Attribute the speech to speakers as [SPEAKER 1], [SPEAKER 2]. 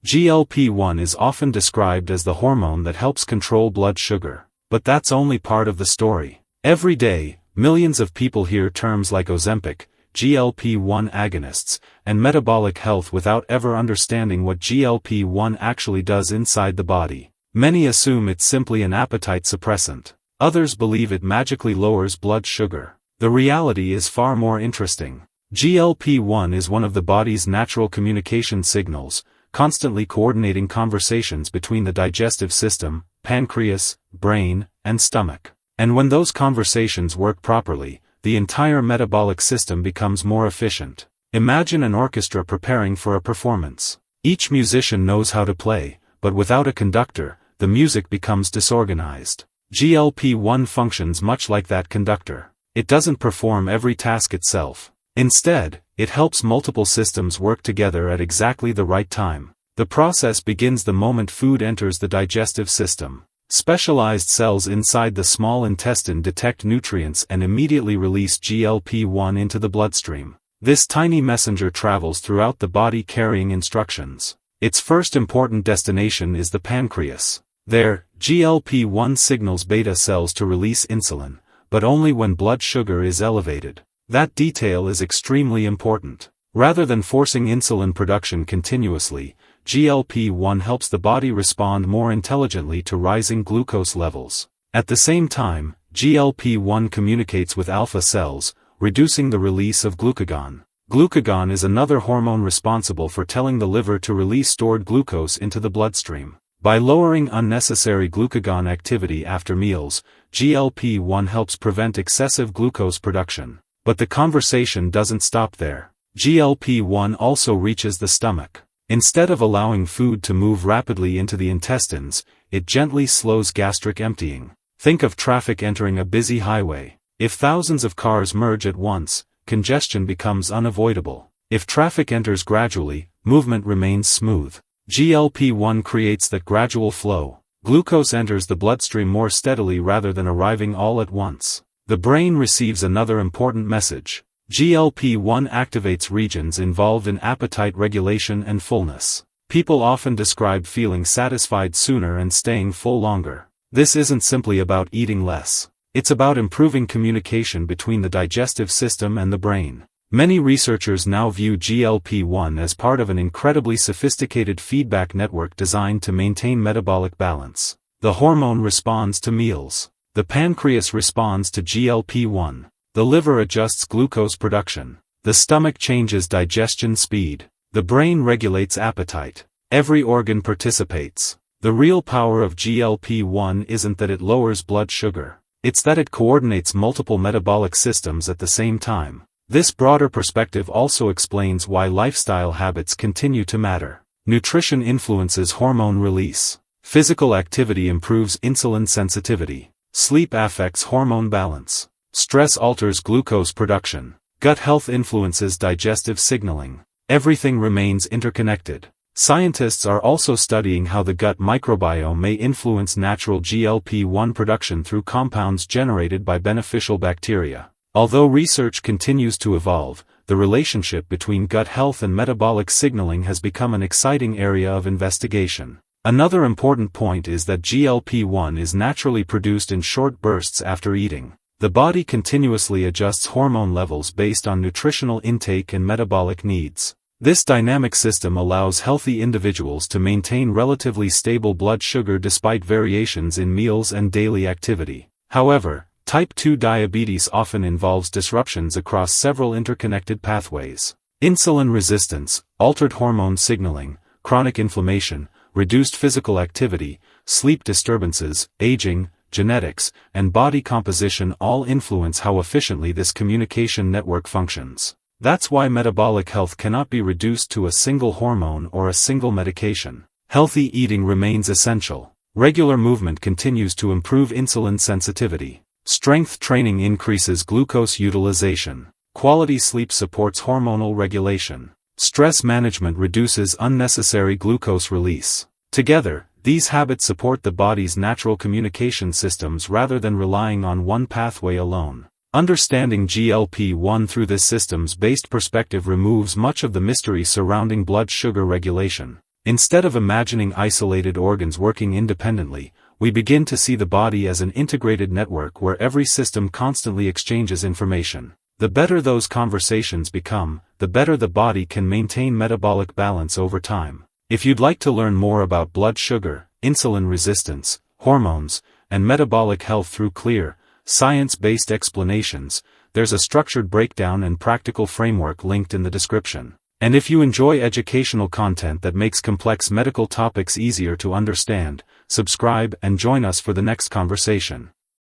[SPEAKER 1] GLP-1 is often described as the hormone that helps control blood sugar. But that's only part of the story. Every day, millions of people hear terms like Ozempic, GLP-1 agonists, and metabolic health without ever understanding what GLP-1 actually does inside the body. Many assume it's simply an appetite suppressant. Others believe it magically lowers blood sugar. The reality is far more interesting. GLP-1 is one of the body's natural communication signals, constantly coordinating conversations between the digestive system, pancreas, brain, and stomach. And when those conversations work properly, the entire metabolic system becomes more efficient. Imagine an orchestra preparing for a performance. Each musician knows how to play, but without a conductor, the music becomes disorganized. GLP-1 functions much like that conductor. It doesn't perform every task itself. Instead, it helps multiple systems work together at exactly the right time. The process begins the moment food enters the digestive system. Specialized cells inside the small intestine detect nutrients and immediately release GLP-1 into the bloodstream. This tiny messenger travels throughout the body carrying instructions. Its first important destination is the pancreas. There, GLP-1 signals beta cells to release insulin, but only when blood sugar is elevated. That detail is extremely important. Rather than forcing insulin production continuously, GLP-1 helps the body respond more intelligently to rising glucose levels. At the same time, GLP-1 communicates with alpha cells, reducing the release of glucagon. Glucagon is another hormone responsible for telling the liver to release stored glucose into the bloodstream. By lowering unnecessary glucagon activity after meals, GLP-1 helps prevent excessive glucose production. But the conversation doesn't stop there. GLP-1 also reaches the stomach. Instead of allowing food to move rapidly into the intestines, it gently slows gastric emptying. Think of traffic entering a busy highway. If thousands of cars merge at once, congestion becomes unavoidable. If traffic enters gradually, movement remains smooth. GLP-1 creates that gradual flow. Glucose enters the bloodstream more steadily rather than arriving all at once. The brain receives another important message. GLP-1 activates regions involved in appetite regulation and fullness. People often describe feeling satisfied sooner and staying full longer. This isn't simply about eating less. It's about improving communication between the digestive system and the brain. Many researchers now view GLP-1 as part of an incredibly sophisticated feedback network designed to maintain metabolic balance. The hormone responds to meals. The pancreas responds to GLP-1. The liver adjusts glucose production. The stomach changes digestion speed. The brain regulates appetite. Every organ participates. The real power of GLP-1 isn't that it lowers blood sugar. It's that it coordinates multiple metabolic systems at the same time. This broader perspective also explains why lifestyle habits continue to matter. Nutrition influences hormone release. Physical activity improves insulin sensitivity. Sleep affects hormone balance. Stress alters glucose production. Gut health influences digestive signaling. Everything remains interconnected. Scientists are also studying how the gut microbiome may influence natural GLP-1 production through compounds generated by beneficial bacteria. Although research continues to evolve, the relationship between gut health and metabolic signaling has become an exciting area of investigation. Another important point is that GLP-1 is naturally produced in short bursts after eating. The body continuously adjusts hormone levels based on nutritional intake and metabolic needs. This dynamic system allows healthy individuals to maintain relatively stable blood sugar despite variations in meals and daily activity. However, type 2 diabetes often involves disruptions across several interconnected pathways. Insulin resistance, altered hormone signaling, chronic inflammation, reduced physical activity, sleep disturbances, aging, genetics, and body composition all influence how efficiently this communication network functions. That's why metabolic health cannot be reduced to a single hormone or a single medication. Healthy eating remains essential. Regular movement continues to improve insulin sensitivity. Strength training increases glucose utilization. Quality sleep supports hormonal regulation. Stress management reduces unnecessary glucose release. Together, these habits support the body's natural communication systems rather than relying on one pathway alone. Understanding GLP-1 through this systems-based perspective removes much of the mystery surrounding blood sugar regulation. Instead of imagining isolated organs working independently, we begin to see the body as an integrated network where every system constantly exchanges information. The better those conversations become, the better the body can maintain metabolic balance over time. If you'd like to learn more about blood sugar, insulin resistance, hormones, and metabolic health through clear, science-based explanations, there's a structured breakdown and practical framework linked in the description. And if you enjoy educational content that makes complex medical topics easier to understand, subscribe and join us for the next conversation.